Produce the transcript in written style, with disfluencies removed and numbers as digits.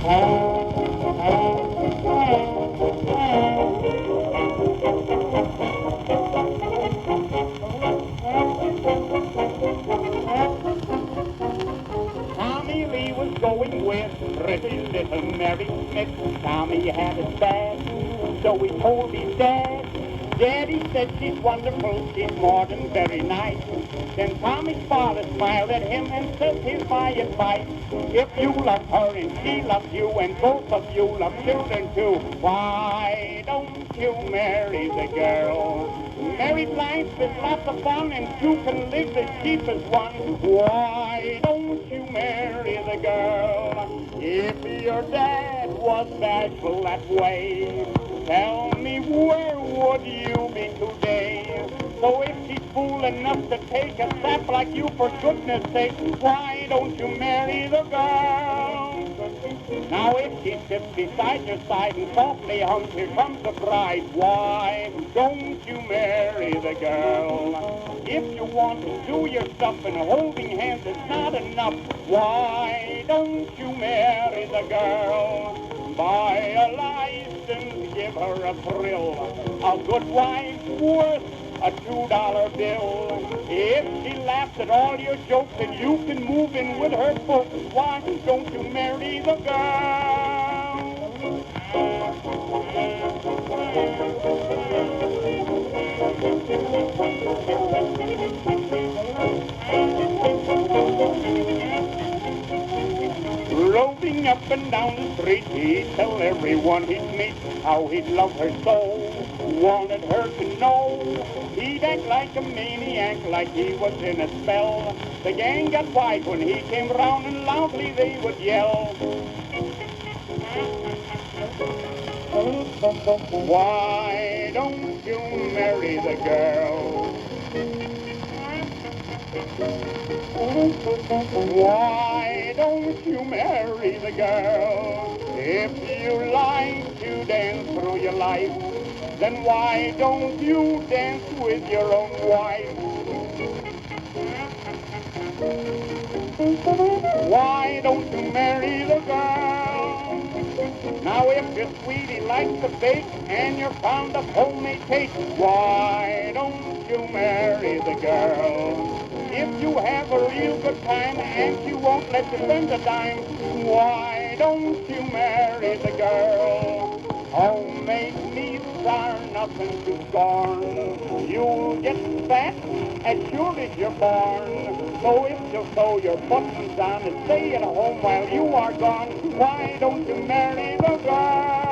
Tommy Lee was going with pretty little Mary Smith. Tommy had it bad, so he told his dad. Daddy said she's wonderful, she's more than very nice. Then Tommy's father smiled at him and said, here's my advice. If you love her and she loves you and both of you love children too, why don't you marry the girl? Married life is lots of fun and two can live as cheap as one. Why don't you marry the girl? If your dad was bashful that way, tell me where would you be today? So if she's fool enough to take a sap like you, for goodness sake, why don't you marry the girl? Now if she sits beside your side and softly hums, here comes the bride, why don't you marry the girl? If you want to do your stuff and holding hands is not enough, why don't you marry the girl? Buy a license, give her a thrill, a good wife's worth a $2 bill. If she laughs at all your jokes and you can move in with her folks, why don't you marry the girl? Roving up and down the street, he'd tell everyone he'd meet how he'd love her so, wanted her to know. He'd act like a maniac, like he was in a spell. The gang got wide when he came round and loudly they would yell. Why don't you marry the girl? Why don't you marry the girl? If you like to dance through your life, then why don't you dance with your own wife? Why don't you marry the girl? Now if your sweetie likes to bake and you're fond of homemade cake, why don't you marry the girl? If you have a real good time and she won't let you spend a dime, why don't you marry the girl? Homemade meats are nothing to scorn. You'll get fat as sure as you're born. So if you sew your buttons on and stay at home while you are gone, why don't you marry the girl?